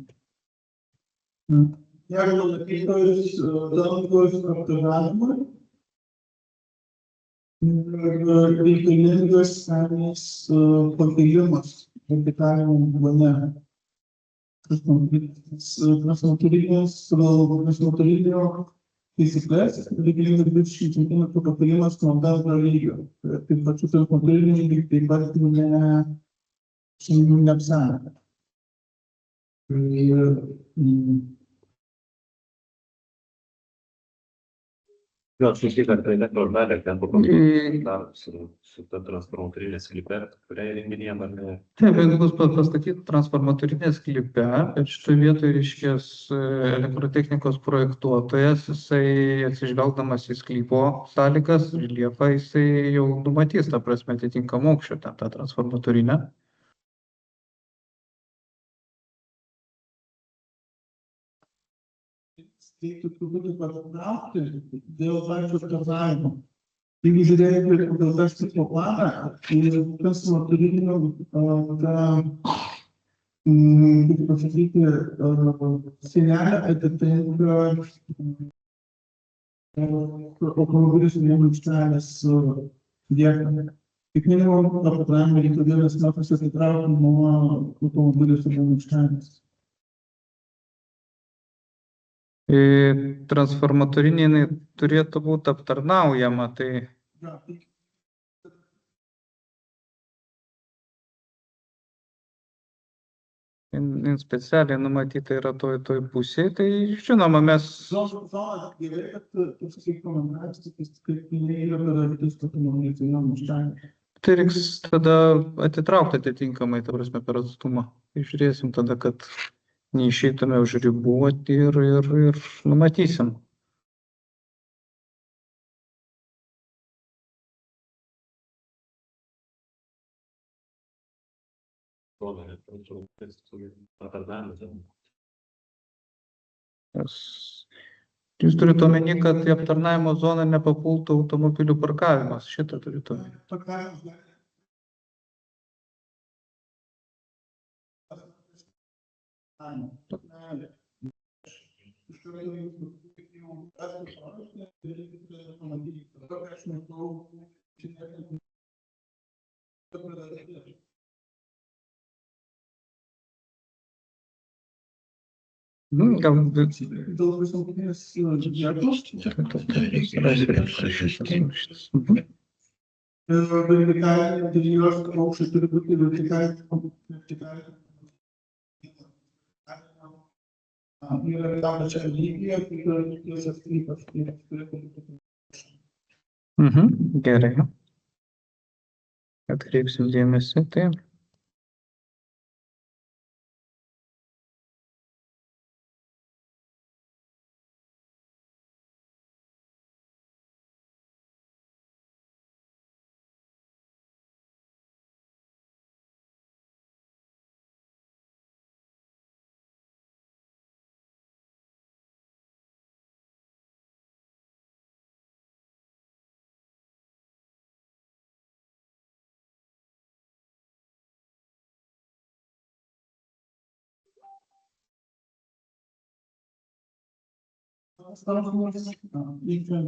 Jeigu lankytojus dangos aptarnavimui reikalingas senis pakėlimas vertikaliniam plane. Transmotorinio taisyklės reikalingas 20 cm pakėlimas nuo bendro lygio. Taip pačių transmotorinių taip pat neapsakė. Gal šiek tiek apie elektrodarę, ten paprastai su ta transformatorinė sklype, kurią įrenginėjam, ar ne? Taip, jeigu bus pastatyti transformatorinė sklype, bet šitoje vietoje reiškės elektrotechnikos projektuotojas, jisai atsižvelgdamas į sklypo sąlygas, reljefą, jisai jau numatys, ta prasme, atitinkamą aukščio ten tą transformatorinę. Reiktų truputį patraukti dėl pačio aptarnavimo. Jeigu žiūrėti pagal tą sklypo planą, transformatorinio kaip pasakyti, sienelė atitinka automobilių stovėjimo aikštelės vietą. Kaip minimum, aptarnavimą reiktų 1 metras atitraukti nuo automobilių stovėjimo aikštelės. Transformatorinė jinai turėtų būti aptarnaujama, tai jin specialiai numatyta yra toj pusėje, tai žinoma, mes Zona gerai, kad rekomendacijos, kaip yra padarytas automobilių stovėjimo aikštelė. tai reiks tada atitraukti atitinkamai, ta prasme, per atstumą. Žiūrėsim tada, kad neišeitume už ribų ir numatysim. Jūs turite omeny, kad į aptarnavimo zoną nepapultų automobilių parkavimas. Šitą turite omeny. Galbūt Dėl visuomenės vietos, vertikalinė dėl aukščio turi būti vertikalinė. Yra tam pačiam lygyje, kaip ir tiesiog sklypas, turėtų būti. Gerai. Atkreipsim dėmesį, tai. Klausimas, vyksta.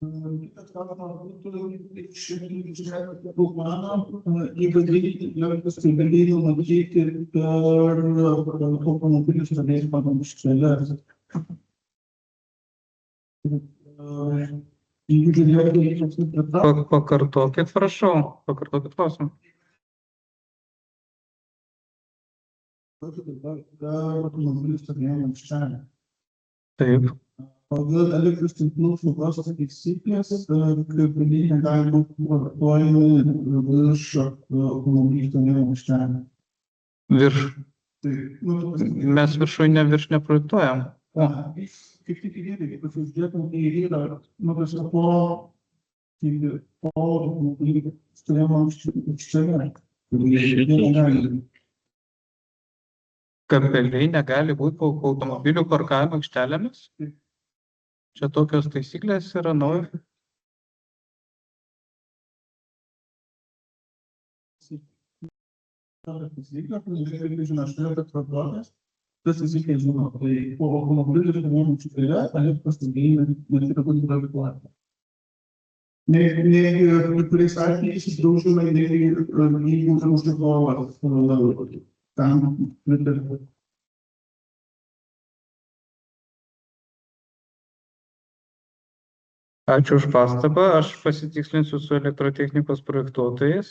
Kitas klausimas būtų iš plano, įvairiai galėjo matyti per automobilių stovėjimą aikšteles. Jeigu žiūrėtume, Pakartokit, prašau, pakartokit klausimą. automobilių stovėjimą aikštelę. Taip. Pagal elektros tinklų saugos taisyklės, kabliai negali būti vartojami virš automobilių stovėjimo aikštelę. Virš. Tai, Mes viršui neprojektuojam. Kaip tik įdėti, pasižiūrėtum, tai yra, po automobilių stovėjimo aikštelę. Kabeliai negali būti po automobilių parkavimo aikštelėmis? Čia tokios taisyklės yra nauja. Tas taisyklės žinoma, tai po automobilių stovėjimo aikštelę elektros tinklai neturi būti reglamentuojami. Kai kuriais atvejais draudžiama, jeigu užsakovas tam pritariu. Ačiū už pastabą. Aš pasitikslinsiu su elektrotechnikos projektuotojais.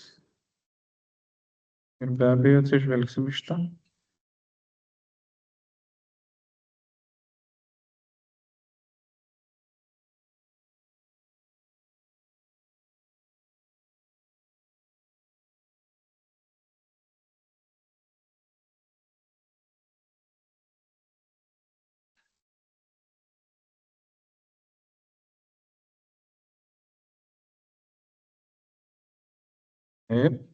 Ir be abejo atsižvelgsim iš tą. Taip.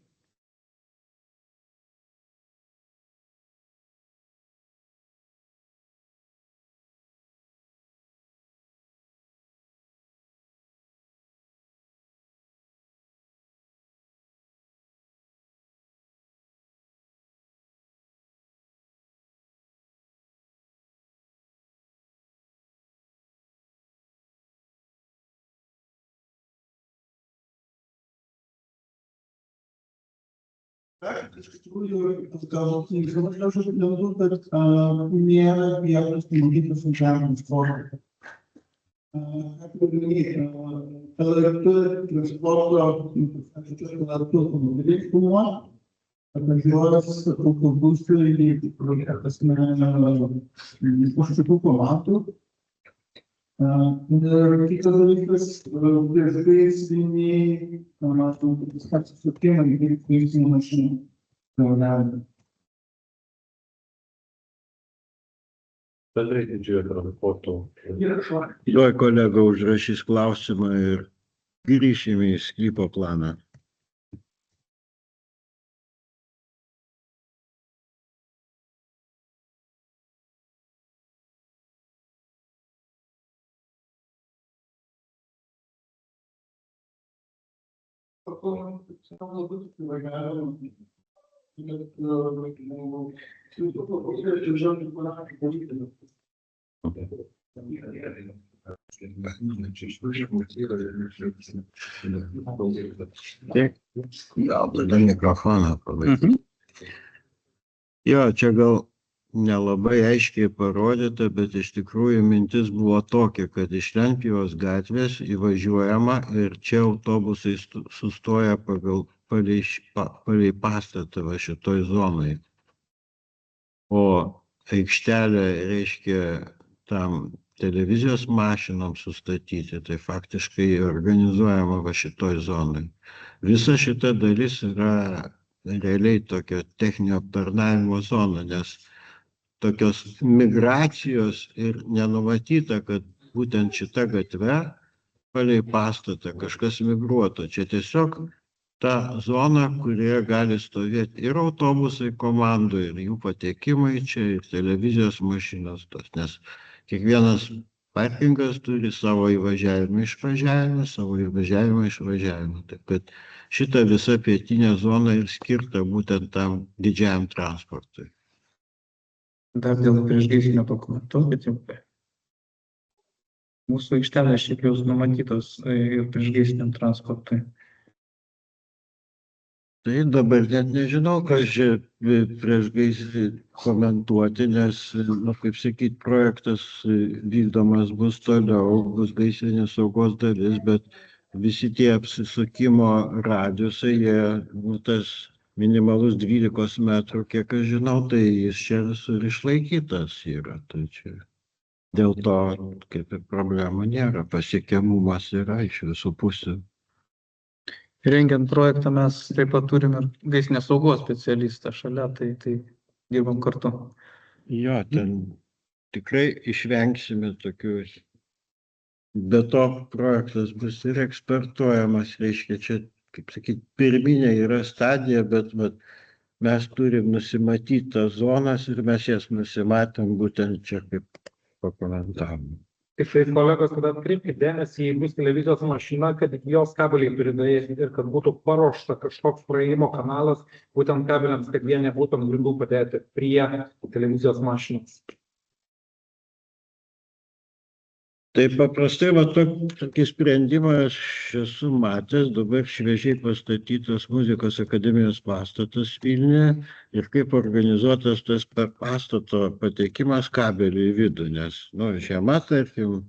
Iš tikrųjų, bet nėra vietos numatytos važiavimo sportui. LRT transporto automobiliai kūnuo, atvažiuos autobusai, už šitų komantų. Ir kitas dalykas, priešgaisriniai, gaisrinių mašinų. Bendrai didžiojo transporto. Tuoj kolega užrašys klausimą ir grįšime į sklypo planą. Gal tada mikrofoną palaikyti. Jo, čia gal nelabai aiškiai parodyta, bet iš tikrųjų mintis buvo tokia, kad iš Lenkijos gatvės įvažiuojama ir čia autobusai sustoja palei pastatą va šitoj zonai. O aikštelė reiškia tam televizijos mašinoms sustatyti, tai faktiškai organizuojama va šitoj zonai. Visa šita dalis yra realiai tokio techninio aptarnavimo zona, nes tokios migracijos ir nenumatyta, kad būtent šita gatve palei pastatą kažkas migruotų. Čia tiesiog ta zona, kurioje gali stovėti ir autobusai komandų, ir jų patekimai čia, ir televizijos mašinos tos, nes kiekvienas parkingas turi savo įvažiavimą, išvažiavimą, savo įvažiavimą, išvažiavimą. Taip kad šita visa pietinė zona ir skirta būtent tam didžiajam transportui. Dar dėl priešgaisrinio pakomentuokit. Mūsų aikštelės šiaip jau numatytos ir priešgaisriniam transportui. Tai dabar net nežinau, kas čia prieš gaisrį komentuoti, nes, kaip sakyt, projektas vykdomas bus toliau, bus gaisrinės saugos dalis, bet visi tie apsisukimo radiusai, tas minimalus 12 metrų, kiek aš žinau, tai jis čia visur išlaikytas yra. Tai čia dėl to kaip ir problemų nėra, pasiekiamumas yra iš visų pusių. Rengiant projektą mes taip pat turim ir gaisrinės saugos specialistą šalia, tai dirbam kartu. Jo, ten tikrai išvengsime tokių, be to projektas bus ir ekspertuojamas, reiškia, čia, kaip sakyti, pirminė yra stadija, bet mes turim nusimatyti tas zonas ir mes jas nusimatėm būtent čia, kaip pakomentavom. Tik tai kolegos, tada atkreipkite dėmesį, jei bus televizijos mašina, kad jos kabeliai turi daryti ir kad būtų paruošta kažkoks praėjimo kanalas būtent kabeliams, kad jie nebūtų ant grindų padėti prie televizijos mašinos. Tai paprastai, tokį sprendimą aš esu matęs, dabar šviežiai pastatytas muzikos akademijos pastatas Vilniuje ir kaip organizuotas tas pastato patekimas kabelių į vidų, nes, žiema, tarkim,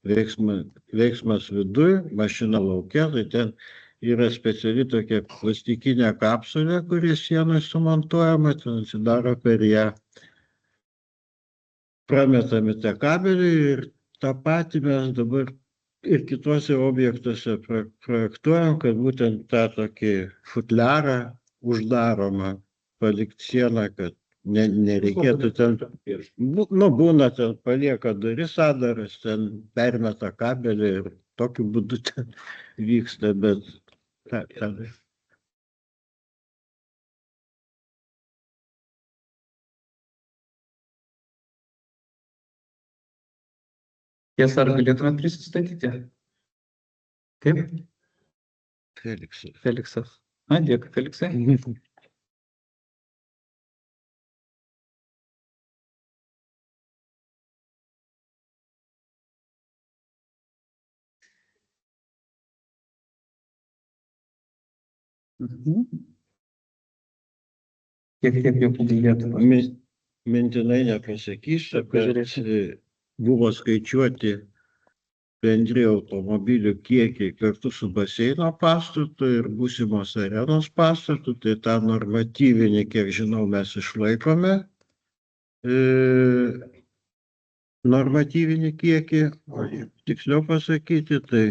veiksmas viduj, mašina laukia, tai ten yra speciali tokia plastikinė kapsulė, kuri sienoj sumontuojama, ten atsidaro per ją, prametami tie kabeliai ir tą patį mes dabar ir kituose objektuose projektuojam, kad būtent tą tokį futliarą uždaromą palikti sieną, kad nereikėtų ten, būna ten palieka duris adaras, ten permeta kabelį ir tokiu būdu ten vyksta, bet Tiesa, ar galėtumėt prisistatyti? Kaip? Feliksas. Feliksas. Dėkui, Feliksai. Kiek jau pabaigiate? Mintinai nepasakysiu, bet buvo skaičiuoti bendri automobilių kiekiai kartu su baseino pastatu ir būsimos arenos pastatu, tai tą normatyvinį, kiek žinau, mes išlaikome normatyvinį kiekį, o tiksliau pasakyti, tai